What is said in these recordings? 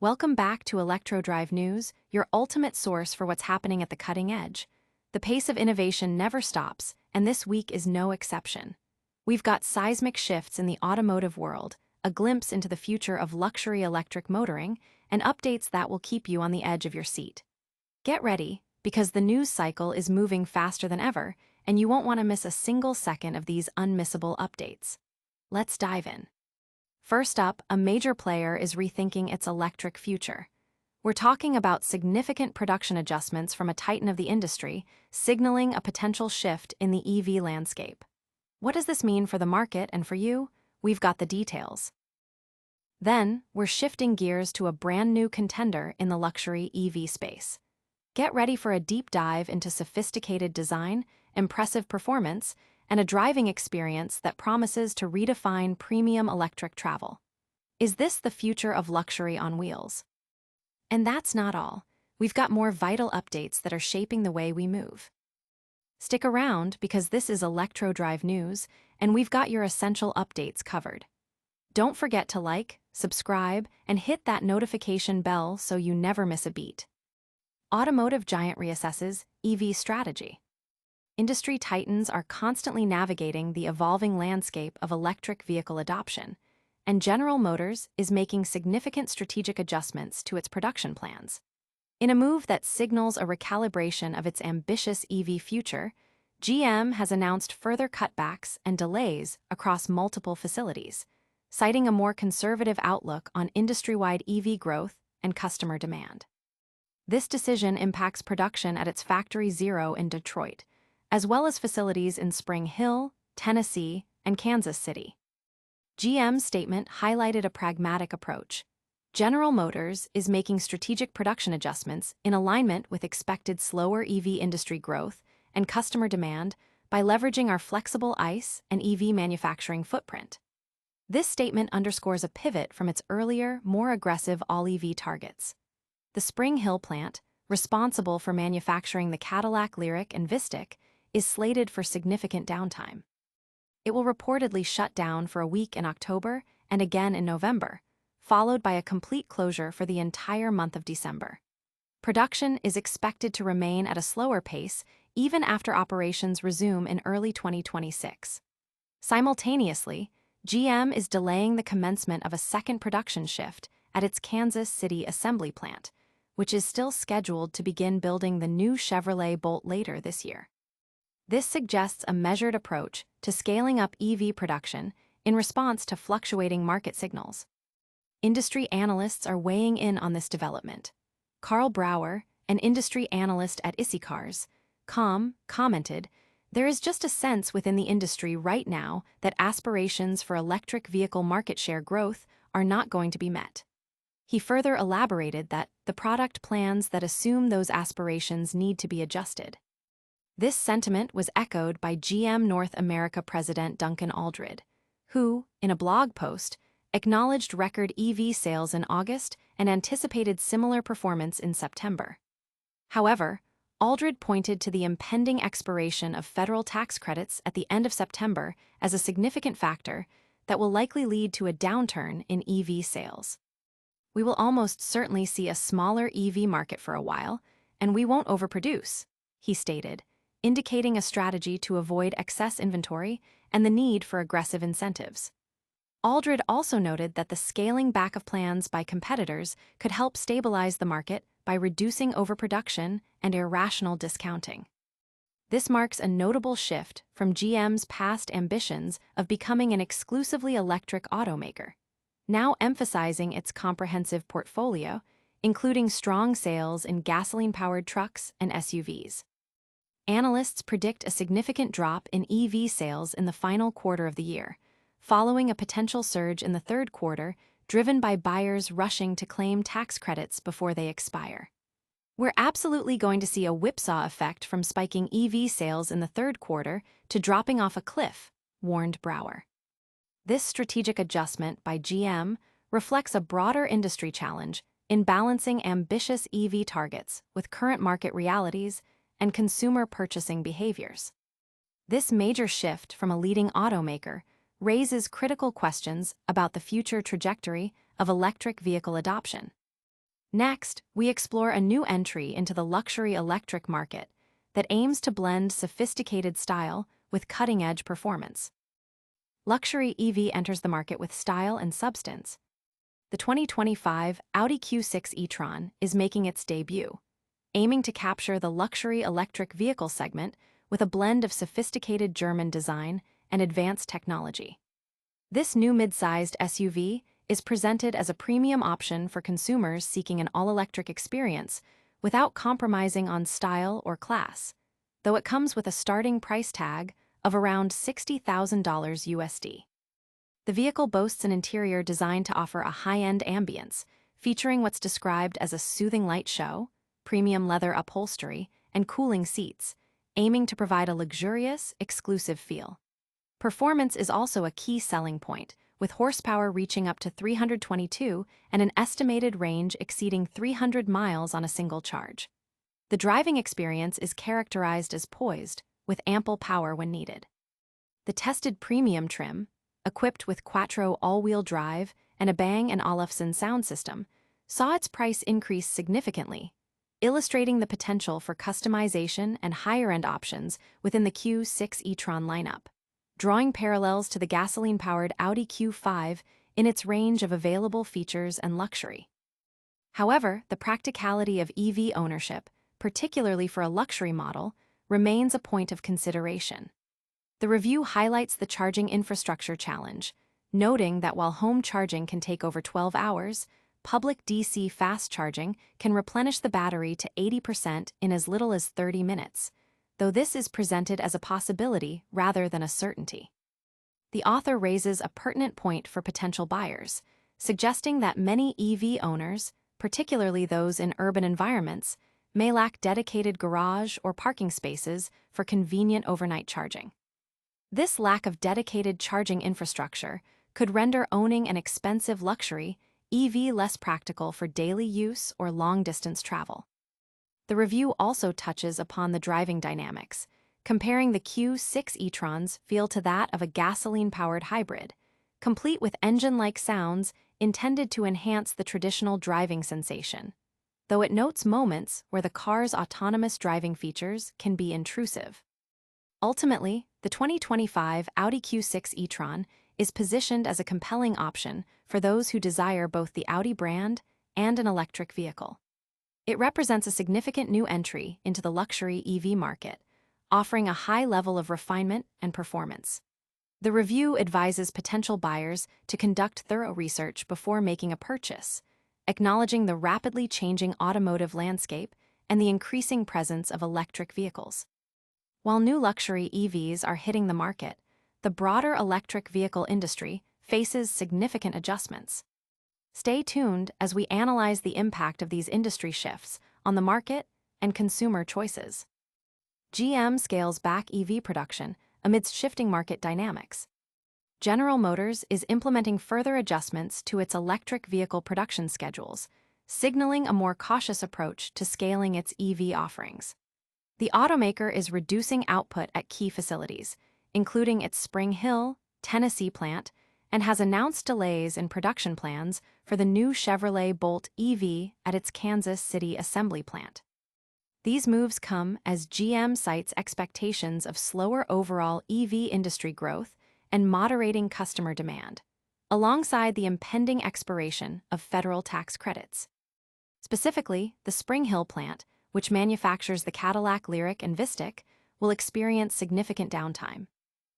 Welcome back to ElectroDrive News, your ultimate source for what's happening at the cutting edge. The pace of innovation never stops, and this week is no exception. We've got seismic shifts in the automotive world, a glimpse into the future of luxury electric motoring, and updates that will keep you on the edge of your seat. Get ready, because the news cycle is moving faster than ever, and you won't want to miss a single second of these unmissable updates. Let's dive in. First up, a major player is rethinking its electric future. We're talking about significant production adjustments from a titan of the industry, signaling a potential shift in the EV landscape. What does this mean for the market and for you? We've got the details. Then, we're shifting gears to a brand new contender in the luxury EV space. Get ready for a deep dive into sophisticated design, impressive performance, and a driving experience that promises to redefine premium electric travel. Is this the future of luxury on wheels? And that's not all. We've got more vital updates that are shaping the way we move. Stick around because this is ElectroDrive News, and we've got your essential updates covered. Don't forget to like, subscribe, and hit that notification bell so you never miss a beat. Automotive giant Reassesses EV strategy. Industry titans are constantly navigating the evolving landscape of electric vehicle adoption, and General Motors is making significant strategic adjustments to its production plans. In a move that signals a recalibration of its ambitious EV future, GM has announced further cutbacks and delays across multiple facilities, citing a more conservative outlook on industry-wide EV growth and customer demand. This decision impacts production at its Factory Zero in Detroit, as well as facilities in Spring Hill, Tennessee, and Kansas City. GM's statement highlighted a pragmatic approach. General Motors is making strategic production adjustments in alignment with expected slower EV industry growth and customer demand by leveraging our flexible ICE and EV manufacturing footprint. This statement underscores a pivot from its earlier, more aggressive all-EV targets. The Spring Hill plant, responsible for manufacturing the Cadillac Lyriq and Vistic, is slated for significant downtime. It will reportedly shut down for a week in October and again in November, followed by a complete closure for the entire month of December. Production is expected to remain at a slower pace even after operations resume in early 2026. Simultaneously, GM is delaying the commencement of a second production shift at its Kansas City assembly plant, which is still scheduled to begin building the new Chevrolet Bolt later this year. This suggests a measured approach to scaling up EV production in response to fluctuating market signals. Industry analysts are weighing in on this development. Carl Brower, an industry analyst at ICICARS.com, commented, "There is just a sense within the industry right now that aspirations for electric vehicle market share growth are not going to be met." He further elaborated that the product plans that assume those aspirations need to be adjusted. This sentiment was echoed by GM North America President Duncan Aldred, who, in a blog post, acknowledged record EV sales in August and anticipated similar performance in September. However, Aldred pointed to the impending expiration of federal tax credits at the end of September as a significant factor that will likely lead to a downturn in EV sales. "We will almost certainly see a smaller EV market for a while, and we won't overproduce," he stated, indicating a strategy to avoid excess inventory and the need for aggressive incentives. Aldred also noted that the scaling back of plans by competitors could help stabilize the market by reducing overproduction and irrational discounting. This marks a notable shift from GM's past ambitions of becoming an exclusively electric automaker, now emphasizing its comprehensive portfolio, including strong sales in gasoline-powered trucks and SUVs. Analysts predict a significant drop in EV sales in the final quarter of the year, following a potential surge in the third quarter driven by buyers rushing to claim tax credits before they expire. "We're absolutely going to see a whipsaw effect from spiking EV sales in the third quarter to dropping off a cliff," warned Brower. This strategic adjustment by GM reflects a broader industry challenge in balancing ambitious EV targets with current market realities and consumer purchasing behaviors. This major shift from a leading automaker raises critical questions about the future trajectory of electric vehicle adoption. Next, we explore a new entry into the luxury electric market that aims to blend sophisticated style with cutting-edge performance. Luxury EV enters the market with style and substance. The 2025 Audi Q6 e-tron is making its debut, aiming to capture the luxury electric vehicle segment with a blend of sophisticated German design and advanced technology. This new mid-sized SUV is presented as a premium option for consumers seeking an all-electric experience without compromising on style or class, though it comes with a starting price tag of around $60,000 USD. The vehicle boasts an interior designed to offer a high-end ambience, featuring what's described as a soothing light show, premium leather upholstery, and cooling seats, aiming to provide a luxurious, exclusive feel. Performance is also a key selling point, with horsepower reaching up to 322 and an estimated range exceeding 300 miles on a single charge. The driving experience is characterized as poised, with ample power when needed. The tested premium trim, equipped with Quattro all-wheel drive and a Bang & Olufsen sound system, saw its price increase significantly, illustrating the potential for customization and higher-end options within the Q6 e-tron lineup, drawing parallels to the gasoline-powered Audi Q5 in its range of available features and luxury. However, the practicality of EV ownership, particularly for a luxury model, remains a point of consideration. The review highlights the charging infrastructure challenge, noting that while home charging can take over 12 hours, public DC fast charging can replenish the battery to 80% in as little as 30 minutes, though this is presented as a possibility rather than a certainty. The author raises a pertinent point for potential buyers, suggesting that many EV owners, particularly those in urban environments, may lack dedicated garage or parking spaces for convenient overnight charging. This lack of dedicated charging infrastructure could render owning an expensive luxury EV less practical for daily use or long-distance travel. The review also touches upon the driving dynamics, comparing the Q6 e-tron's feel to that of a gasoline-powered hybrid, complete with engine-like sounds intended to enhance the traditional driving sensation, though it notes moments where the car's autonomous driving features can be intrusive. Ultimately, the 2025 Audi Q6 e-tron is positioned as a compelling option for those who desire both the Audi brand and an electric vehicle. It represents a significant new entry into the luxury EV market, offering a high level of refinement and performance. The review advises potential buyers to conduct thorough research before making a purchase, acknowledging the rapidly changing automotive landscape and the increasing presence of electric vehicles. While new luxury EVs are hitting the market, the broader electric vehicle industry faces significant adjustments. Stay tuned as we analyze the impact of these industry shifts on the market and consumer choices. GM scales back EV production amidst shifting market dynamics. General Motors is implementing further adjustments to its electric vehicle production schedules, signaling a more cautious approach to scaling its EV offerings. The automaker is reducing output at key facilities, including its Spring Hill, Tennessee plant, and has announced delays in production plans for the new Chevrolet Bolt EV at its Kansas City assembly plant. These moves come as GM cites expectations of slower overall EV industry growth and moderating customer demand, alongside the impending expiration of federal tax credits. Specifically, the Spring Hill plant, which manufactures the Cadillac Lyriq and Vistic, will experience significant downtime.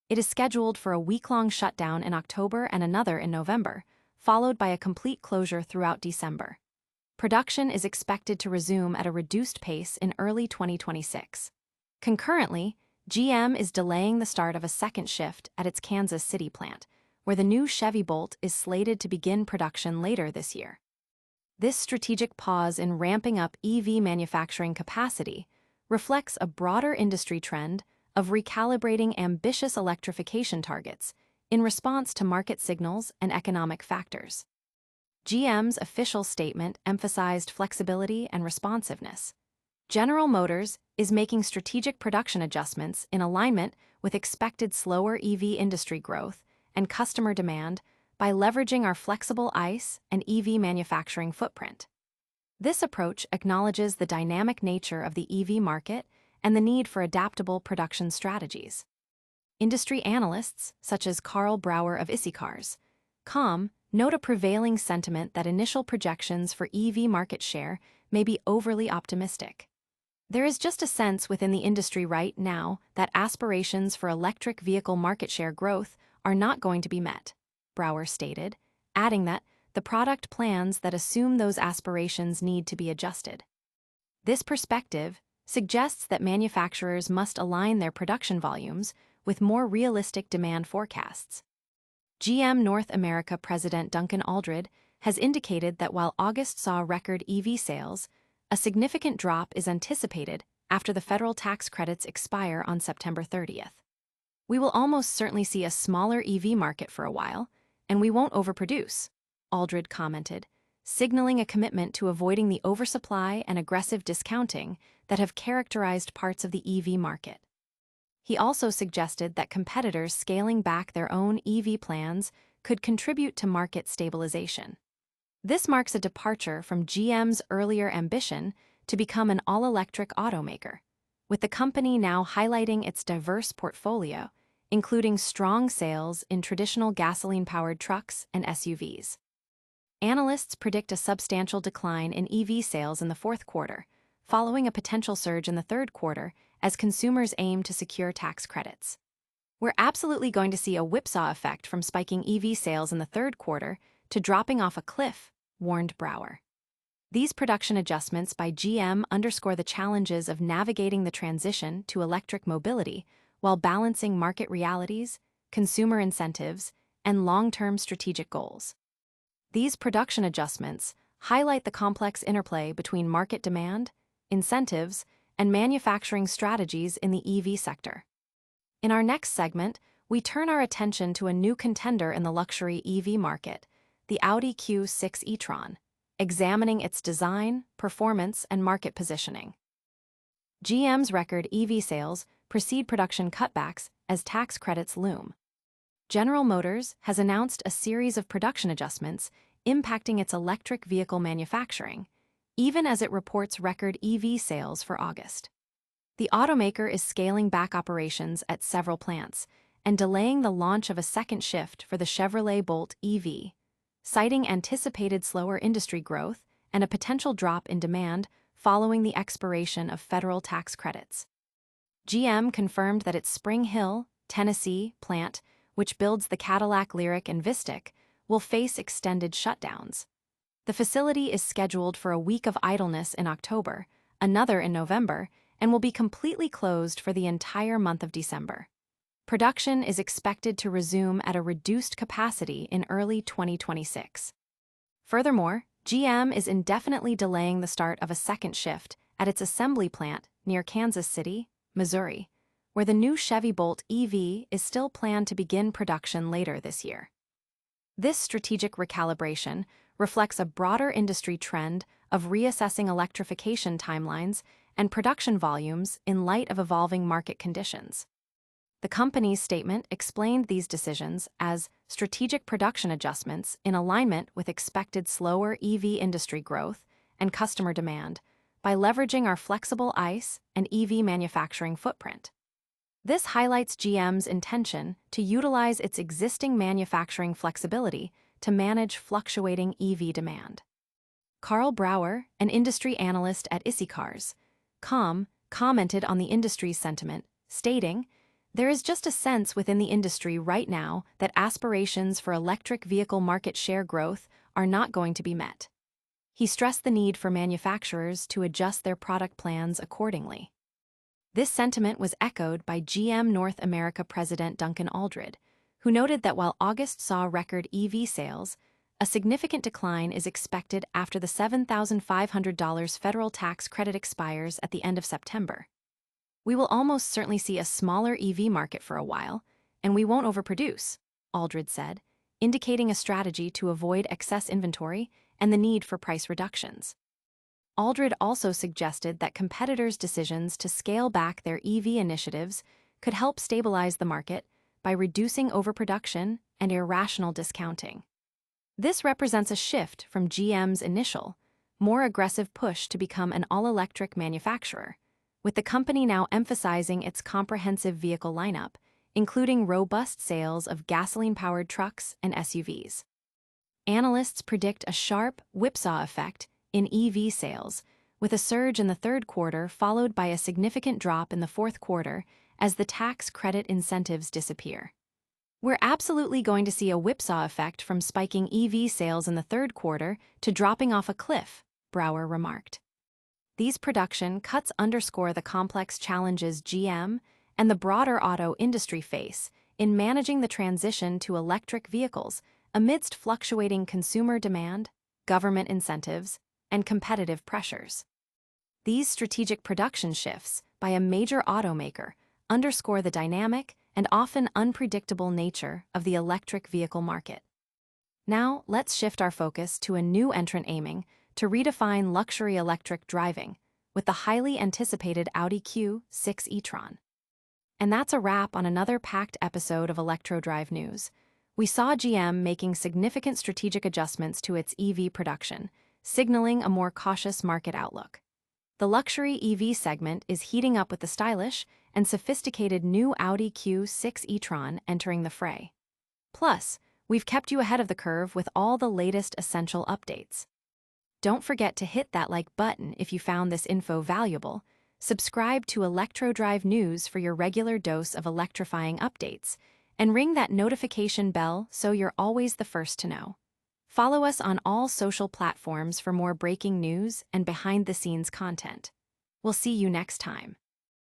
It is scheduled for a week-long shutdown in October and another in November, followed by a complete closure throughout December. Production is expected to resume at a reduced pace in early 2026. Concurrently, GM is delaying the start of a second shift at its Kansas City plant, where the new Chevy Bolt is slated to begin production later this year. This strategic pause in ramping up EV manufacturing capacity reflects a broader industry trend of recalibrating ambitious electrification targets in response to market signals and economic factors. GM's official statement emphasized flexibility and responsiveness. General Motors is making strategic production adjustments in alignment with expected slower EV industry growth and customer demand by leveraging our flexible ICE and EV manufacturing footprint. This approach acknowledges the dynamic nature of the EV market and the need for adaptable production strategies. Industry analysts, such as Carl Brauer of eCars.com, note a prevailing sentiment that initial projections for EV market share may be overly optimistic. There is just a sense within the industry right now that aspirations for electric vehicle market share growth are not going to be met, Brauer stated, adding that the product plans that assume those aspirations need to be adjusted. This perspective suggests that manufacturers must align their production volumes with more realistic demand forecasts. GM North America President Duncan Aldred has indicated that while August saw record EV sales, a significant drop is anticipated after the federal tax credits expire on September 30th. We will almost certainly see a smaller EV market for a while, and we won't overproduce, Aldred commented, signaling a commitment to avoiding the oversupply and aggressive discounting that have characterized parts of the EV market. He also suggested that competitors scaling back their own EV plans could contribute to market stabilization. This marks a departure from GM's earlier ambition to become an all-electric automaker, with the company now highlighting its diverse portfolio, including strong sales in traditional gasoline-powered trucks and SUVs. Analysts predict a substantial decline in EV sales in the fourth quarter, following a potential surge in the third quarter as consumers aim to secure tax credits. We're absolutely going to see a whipsaw effect from spiking EV sales in the third quarter to dropping off a cliff, warned Brauer. These production adjustments by GM underscore the challenges of navigating the transition to electric mobility while balancing market realities, consumer incentives, and long-term strategic goals. These production adjustments highlight the complex interplay between market demand, incentives, and manufacturing strategies in the EV sector. In our next segment, we turn our attention to a new contender in the luxury EV market, the Audi Q6 e-tron, examining its design, performance, and market positioning. GM's record EV sales precede production cutbacks as tax credits loom. General Motors has announced a series of production adjustments impacting its electric vehicle manufacturing, even as it reports record EV sales for August. The automaker is scaling back operations at several plants and delaying the launch of a second shift for the Chevrolet Bolt EV, citing anticipated slower industry growth and a potential drop in demand following the expiration of federal tax credits. GM confirmed that its Spring Hill, Tennessee plant, which builds the Cadillac Lyriq and Vistic, will face extended shutdowns. The facility is scheduled for a week of idleness in October, another in November, and will be completely closed for the entire month of December. Production is expected to resume at a reduced capacity in early 2026. Furthermore, GM is indefinitely delaying the start of a second shift at its assembly plant near Kansas City, Missouri, where the new Chevy Bolt EV is still planned to begin production later this year. This strategic recalibration reflects a broader industry trend of reassessing electrification timelines and production volumes in light of evolving market conditions. The company's statement explained these decisions as strategic production adjustments in alignment with expected slower EV industry growth and customer demand by leveraging our flexible ICE and EV manufacturing footprint. This highlights GM's intention to utilize its existing manufacturing flexibility to manage fluctuating EV demand. Carl Brauer, an industry analyst at eCars.com, commented on the industry's sentiment, stating, "There is just a sense within the industry right now that aspirations for electric vehicle market share growth are not going to be met." He stressed the need for manufacturers to adjust their product plans accordingly. This sentiment was echoed by GM North America President Duncan Aldred, who noted that while August saw record EV sales, a significant decline is expected after the $7,500 federal tax credit expires at the end of September. "We will almost certainly see a smaller EV market for a while, and we won't overproduce," Aldred said, indicating a strategy to avoid excess inventory and the need for price reductions. Aldred also suggested that competitors' decisions to scale back their EV initiatives could help stabilize the market by reducing overproduction and irrational discounting. This represents a shift from GM's initial, more aggressive push to become an all-electric manufacturer, with the company now emphasizing its comprehensive vehicle lineup, including robust sales of gasoline-powered trucks and SUVs. Analysts predict a sharp whipsaw effect in EV sales, with a surge in the third quarter followed by a significant drop in the fourth quarter as the tax credit incentives disappear. We're absolutely going to see a whipsaw effect from spiking EV sales in the third quarter to dropping off a cliff, Brower remarked. These production cuts underscore the complex challenges GM and the broader auto industry face in managing the transition to electric vehicles amidst fluctuating consumer demand, government incentives, and competitive pressures. These strategic production shifts by a major automaker underscore the dynamic and often unpredictable nature of the electric vehicle market. Now, let's shift our focus to a new entrant aiming to redefine luxury electric driving with the highly anticipated Audi Q6 e-tron. And that's a wrap on another packed episode of ElectroDrive News. We saw GM making significant strategic adjustments to its EV production, signaling a more cautious market outlook. The luxury EV segment is heating up with the stylish and sophisticated new Audi Q6 e-tron entering the fray. Plus, we've kept you ahead of the curve with all the latest essential updates. Don't forget to hit that like button if you found this info valuable. Subscribe to ElectroDrive News for your regular dose of electrifying updates, and ring that notification bell so you're always the first to know. Follow us on all social platforms for more breaking news and behind-the-scenes content. We'll see you next time.